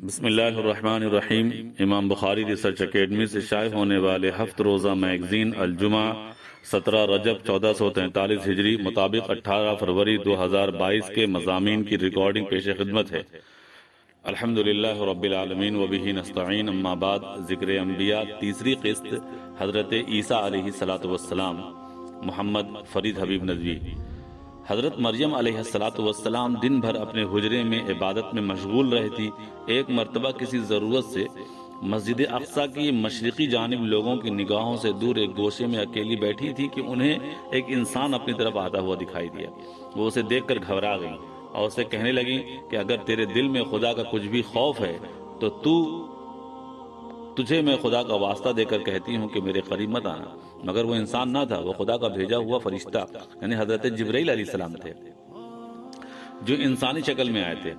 بسم اللہ الرحمن الرحیم۔ امام بخاری ریسرچ اکیڈمی سے شائع ہونے والے ہفت روزہ میگزین الجمعہ 17 رجب 1443 ہجری مطابق 18 فروری 2022 کے مضامین کی ریکارڈنگ پیش خدمت ہے۔ الحمدللہ رب العالمین وبہ نستعین، اما بعد۔ ذکر انبیاء، تیسری قسط، حضرت عیسیٰ علیہ السلام، محمد فرید حبیب ندوی۔ حضرت مریم علیہ السلام دن بھر اپنے حجرے میں عبادت میں مشغول رہتی۔ ایک مرتبہ کسی ضرورت سے مسجد اقصی کی مشرقی جانب لوگوں کی نگاہوں سے دور ایک گوشے میں اکیلی بیٹھی تھی کہ انہیں ایک انسان اپنی طرف آتا ہوا دکھائی دیا۔ وہ اسے دیکھ کر گھبرا گئی اور اسے کہنے لگی کہ اگر تیرے دل میں خدا کا کچھ بھی خوف ہے تو تجھے میں خدا کا واسطہ دے کر کہتی ہوں کہ میرے قریب مت آنا۔ مگر وہ انسان نہ تھا، وہ خدا کا بھیجا ہوا فرشتہ یعنی حضرت جبرائیل علیہ السلام تھے جو انسانی شکل میں آئے تھے۔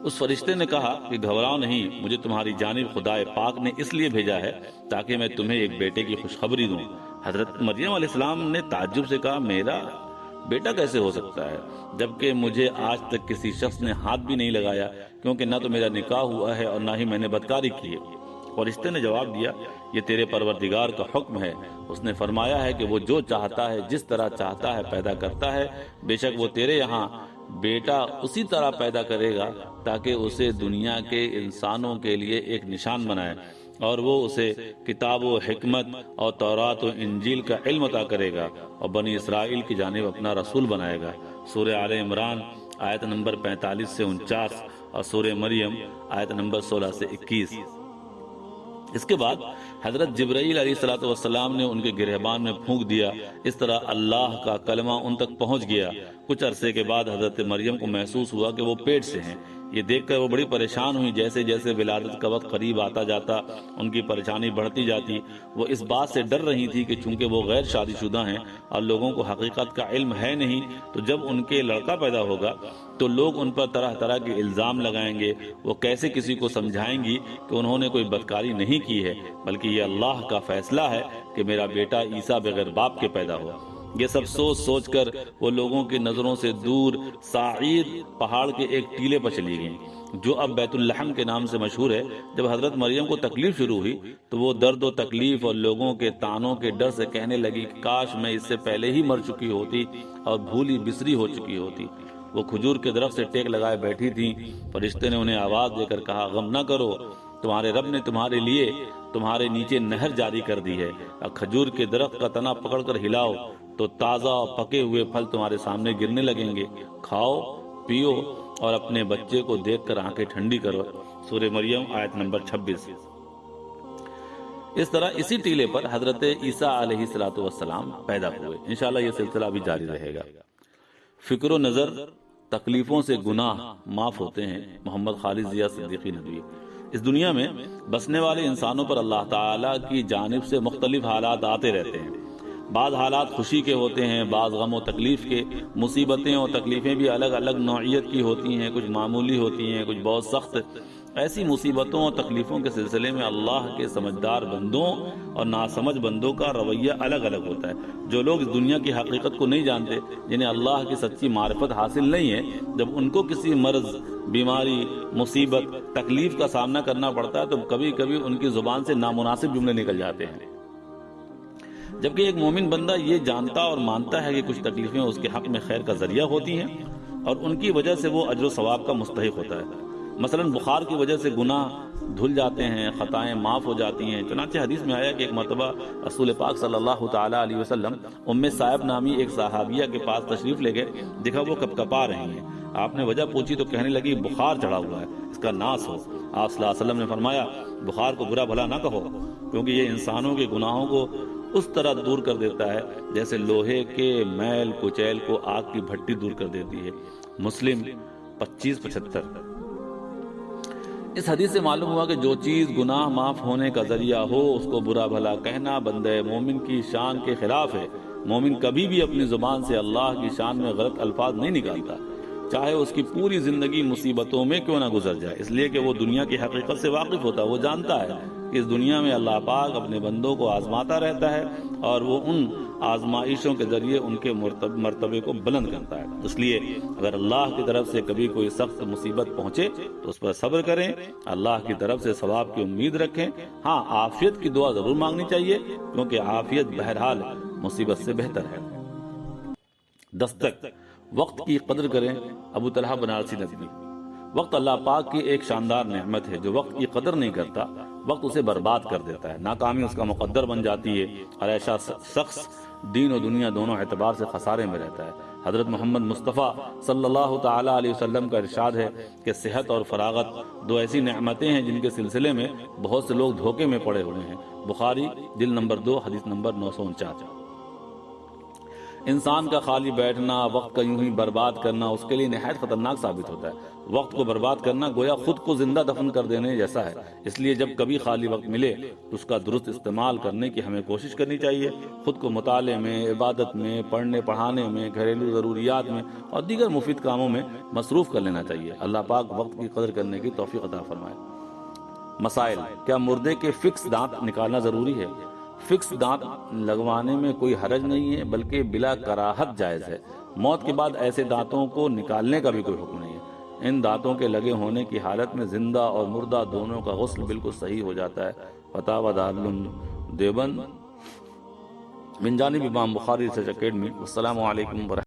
اس فرشتے نے کہا کہ گھبراؤ نہیں، مجھے تمہاری جانب خدا پاک نے اس لیے بھیجا ہے تاکہ میں تمہیں ایک بیٹے کی خوشخبری دوں۔ حضرت مریم علیہ السلام نے تعجب سے کہا، میرا بیٹا کیسے ہو سکتا ہے جبکہ مجھے آج تک کسی شخص نے ہاتھ بھی نہیں لگایا، کیونکہ نہ تو میرا نکاح ہوا ہے اور نہ ہی میں نے بدکاری کی ہے۔ فرشتے نے جواب دیا، یہ تیرے پروردگار کا حکم ہے، اس نے فرمایا ہے کہ وہ جو چاہتا ہے جس طرح چاہتا ہے پیدا کرتا ہے، بے شک وہ تیرے یہاں بیٹا اسی طرح پیدا کرے گا تاکہ اسے دنیا کے انسانوں کے لیے ایک نشان بنائے، اور وہ اسے کتاب و حکمت اور تورات و انجیل کا علم عطا کرے گا اور بنی اسرائیل کی جانب اپنا رسول بنائے گا۔ سورہ آل عمران آیت نمبر 45 سے 49 اور سورہ مریم آیت نمبر 16 سے 21۔ اس کے بعد حضرت جبرائیل علیہ السلام نے ان کے گرہبان میں پھونک دیا، اس طرح اللہ کا کلمہ ان تک پہنچ گیا۔ کچھ عرصے کے بعد حضرت مریم کو محسوس ہوا کہ وہ پیٹ سے ہیں۔ یہ دیکھ کر وہ بڑی پریشان ہوئی۔ جیسے جیسے ولادت کا وقت قریب آتا جاتا ان کی پریشانی بڑھتی جاتی۔ وہ اس بات سے ڈر رہی تھی کہ چونکہ وہ غیر شادی شدہ ہیں اور لوگوں کو حقیقت کا علم ہے نہیں، تو جب ان کے لڑکا پیدا ہوگا تو لوگ ان پر طرح طرح کے الزام لگائیں گے۔ وہ کیسے کسی کو سمجھائیں گی کہ انہوں نے کوئی بدکاری نہیں کی ہے، بلکہ یہ اللہ کا فیصلہ ہے کہ میرا بیٹا عیسیٰ بغیر باپ کے پیدا ہوا۔ یہ سب سوچ سوچ کر وہ لوگوں کی نظروں سے دور سعیر پہاڑ کے ایک ٹیلے پر چلی گئیں جو اب بیت اللحم کے نام سے مشہور ہے۔ جب حضرت مریم کو تکلیف شروع ہوئی تو وہ درد و تکلیف اور لوگوں کے طعنوں کے ڈر سے کہنے لگی کہ کاش میں اس سے پہلے ہی مر چکی ہوتی اور بھولی بسری ہو چکی ہوتی۔ وہ کھجور کے درخت سے ٹیک لگائے بیٹھی تھیں۔ فرشتے نے انہیں آواز دے کر کہا، غم نہ کرو، تمہارے رب نے تمہارے لیے تمہارے نیچے نہر جاری کر دی ہے، اور کھجور کے درخت کا تنا پکڑ کر ہلاؤ تو تازہ اور پکے ہوئے پھل تمہارے سامنے گرنے لگیں گے۔ کھاؤ، پیو اور اپنے بچے کو دیکھ کر آنکھیں ٹھنڈی کرو۔ سورہ مریم آیت نمبر 26۔ اس طرح اسی ٹیلے پر حضرت عیسیٰ علیہ السلام پیدا ہوئے۔ انشاءاللہ یہ سلسلہ بھی جاری رہے گا۔ فکر و نظر، تکلیفوں سے گناہ معاف ہوتے ہیں۔ محمد خالد ضیاء صدیقی ندوی۔ اس دنیا میں بسنے والے انسانوں پر اللہ تعالیٰ کی جانب سے مختلف حالات آتے رہتے ہیں۔ بعض حالات خوشی کے ہوتے ہیں، بعض غم و تکلیف کے۔ مصیبتیں اور تکلیفیں بھی الگ الگ نوعیت کی ہوتی ہیں، کچھ معمولی ہوتی ہیں، کچھ بہت سخت۔ ایسی مصیبتوں اور تکلیفوں کے سلسلے میں اللہ کے سمجھدار بندوں اور ناسمجھ بندوں کا رویہ الگ الگ ہوتا ہے۔ جو لوگ اس دنیا کی حقیقت کو نہیں جانتے، جنہیں اللہ کی سچی معرفت حاصل نہیں ہے، جب ان کو کسی مرض، بیماری، مصیبت، تکلیف کا سامنا کرنا پڑتا ہے تو کبھی کبھی ان کی زبان سے نامناسب جملے نکل جاتے ہیں، جبکہ ایک مومن بندہ یہ جانتا اور مانتا ہے کہ کچھ تکلیفیں اس کے حق میں خیر کا ذریعہ ہوتی ہیں اور ان کی وجہ سے وہ اجر و ثواب کا مستحق ہوتا ہے۔ مثلا بخار کی وجہ سے گناہ دھل جاتے ہیں، خطائیں معاف ہو جاتی ہیں۔ چنانچہ حدیث میں آیا کہ ایک مرتبہ رسول پاک صلی اللہ تعالی علیہ وسلم ام صائب نامی ایک صحابیہ کے پاس تشریف لے گئے۔ دیکھا وہ کپکپا رہی ہیں۔ آپ نے وجہ پوچھی تو کہنے لگی بخار چڑھا ہوا ہے، اس کا ناس ہو۔ آپ صلی اللہ علیہ وسلم نے فرمایا، بخار کو برا بھلا نہ کہو، کیونکہ یہ انسانوں کے گناہوں کو اس طرح دور کر دیتا ہے جیسے لوہے کے میل کچیل کو آگ کی بھٹی دور کر دیتی ہے۔ مسلم 2575۔ اس حدیث سے معلوم ہوا کہ جو چیز گناہ معاف ہونے کا ذریعہ ہو اس کو برا بھلا کہنا بندے مومن کی شان کے خلاف ہے۔ مومن کبھی بھی اپنی زبان سے اللہ کی شان میں غلط الفاظ نہیں نکالتا۔ چاہے اس کی پوری زندگی مصیبتوں میں کیوں نہ گزر جائے، اس لیے کہ وہ دنیا کی حقیقت سے واقف ہوتا ہے۔ وہ جانتا ہے کہ اس دنیا میں اللہ پاک اپنے بندوں کو آزماتا رہتا ہے اور وہ ان آزمائشوں کے ذریعے ان کے مرتبے کو بلند کرتا ہے۔ اس لیے اگر اللہ کی طرف سے کبھی کوئی سخت مصیبت پہنچے تو اس پر صبر کریں، اللہ کی طرف سے ثواب کی امید رکھیں۔ ہاں، عافیت کی دعا ضرور مانگنی چاہیے، کیونکہ عافیت بہرحال مصیبت سے بہتر ہے۔ دستک، وقت کی قدر کریں۔ ابو طلحہ بنارسی ندوی۔ وقت اللہ پاک کی ایک شاندار نعمت ہے۔ جو وقت کی قدر نہیں کرتا، وقت اسے برباد کر دیتا ہے، ناکامی اس کا مقدر بن جاتی ہے، اور ایسا شخص دین و دنیا دونوں اعتبار سے خسارے میں رہتا ہے۔ حضرت محمد مصطفیٰ صلی اللہ تعالی علیہ وسلم کا ارشاد ہے کہ صحت اور فراغت دو ایسی نعمتیں ہیں جن کے سلسلے میں بہت سے لوگ دھوکے میں پڑے ہوئے ہیں۔ بخاری جلد نمبر 2 حدیث نمبر 949۔ انسان کا خالی بیٹھنا، وقت کا یوں ہی برباد کرنا اس کے لیے نہایت خطرناک ثابت ہوتا ہے۔ وقت کو برباد کرنا گویا خود کو زندہ دفن کر دینے جیسا ہے۔ اس لیے جب کبھی خالی وقت ملے تو اس کا درست استعمال کرنے کی ہمیں کوشش کرنی چاہیے۔ خود کو مطالعے میں، عبادت میں، پڑھنے پڑھانے میں، گھریلو ضروریات میں اور دیگر مفید کاموں میں مصروف کر لینا چاہیے۔ اللہ پاک وقت کی قدر کرنے کی توفیق عطا فرمائے۔ مسائل: کیا مردے کے فکس دانت نکالنا ضروری ہے؟ فکس دانت لگوانے میں کوئی حرج نہیں ہے، بلکہ بلا کراہت جائز ہے۔ موت کے بعد ایسے دانتوں کو نکالنے کا بھی کوئی حکم نہیں ہے۔ ان دانتوں کے لگے ہونے کی حالت میں زندہ اور مردہ دونوں کا غسل بالکل صحیح ہو جاتا ہے۔ فتاوی دارالعلوم دیوبند من جانب امام بخاری ریسرچ اکیڈمی۔ السلام علیکم ورحمۃ اللہ۔